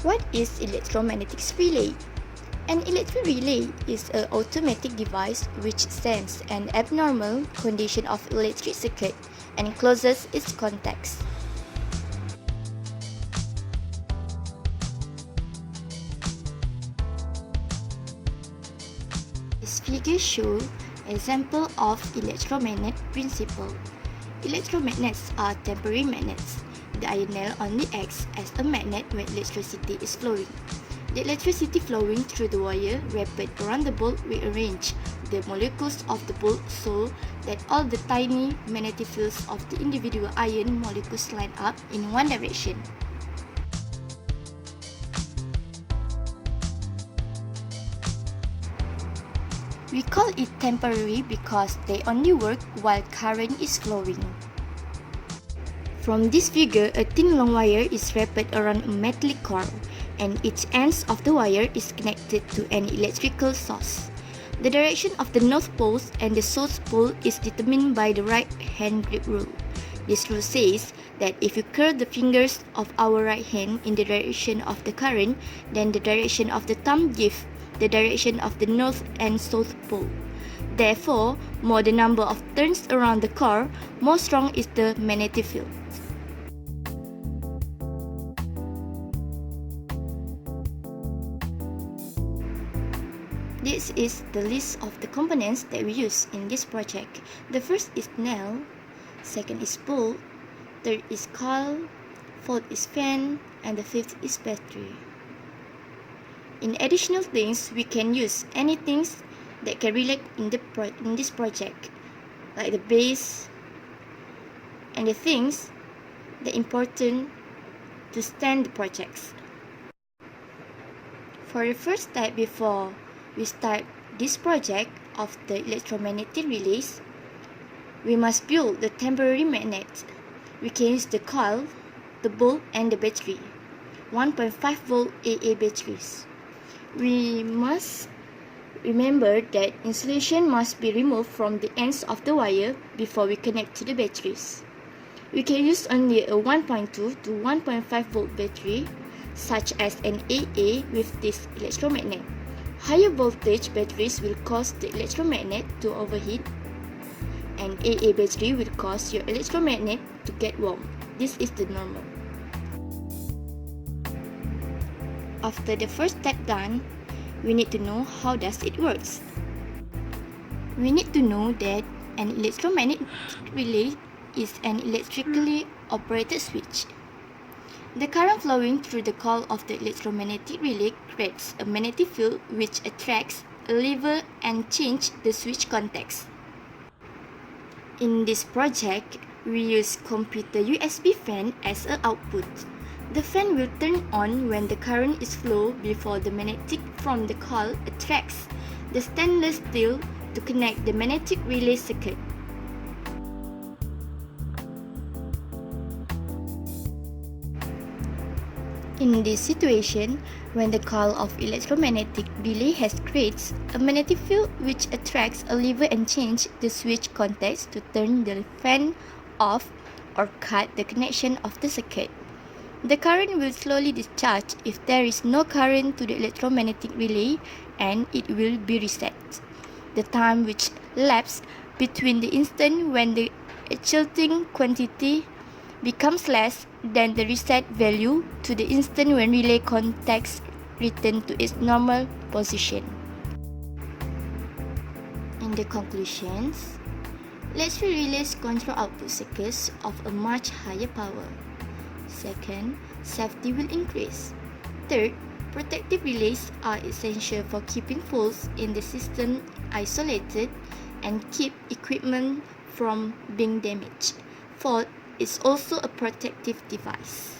What is electromagnetic relay? An electric relay is an automatic device which senses an abnormal condition of electric circuit and closes its contacts. This figure shows an example of electromagnetic principle. Electromagnets are temporary magnets. The iron nail only acts as a magnet when electricity is flowing. The electricity flowing through the wire wrapped around the bulb will arrange the molecules of the bulb so that all the tiny magnetic fields of the individual iron molecules line up in one direction. We call it temporary because they only work while current is flowing. From this figure, a thin long wire is wrapped around a metallic core, and each end of the wire is connected to an electrical source. The direction of the north pole and the south pole is determined by the right-hand grip rule. This rule says that if we curl the fingers of our right hand in the direction of the current, then the direction of the thumb gives the direction of the north and south pole. Therefore, more the number of turns around the core, more strong is the magnetic field. This is the list of the components that we use in this project. The first is nail, second is bolt, third is coil, fourth is fan, and the fifth is battery. In additional things, we can use anything that can relate in this project, like the base and the things that are important to stand the projects. For the first step before we start this project of the electromagnetic relays, we must build the temporary magnet. We can use the coil, the bulb, and the battery, 1.5 volt AA batteries. We must remember that insulation must be removed from the ends of the wire before we connect to the batteries. We can use only a 1.2 to 1.5 volt battery, such as an AA with this electromagnet. Higher voltage batteries will cause the electromagnet to overheat, and AA battery will cause your electromagnet to get warm. This is the normal. After the first step done, we need to know how does it works. We need to know that an electromagnetic relay is an electrically operated switch. The current flowing through the coil of the electromagnetic relay creates a magnetic field which attracts a lever and changes the switch contacts. In this project, we use computer USB fan as an output. The fan will turn on when the current is flow before the magnetic from the coil attracts the stainless steel to connect the magnetic relay circuit. In this situation, when the coil of electromagnetic relay has creates a magnetic field which attracts a lever and changes the switch contacts to turn the fan off or cut the connection of the circuit. The current will slowly discharge if there is no current to the electromagnetic relay, and it will be reset. The time which lapses between the instant when the exciting quantity becomes less than the reset value to the instant when relay contacts return to its normal position. In the conclusions, electric relays control output circuits of a much higher power. Second, safety will increase. Third, protective relays are essential for keeping faults in the system isolated and keep equipment from being damaged. Fourth, it's also a protective device.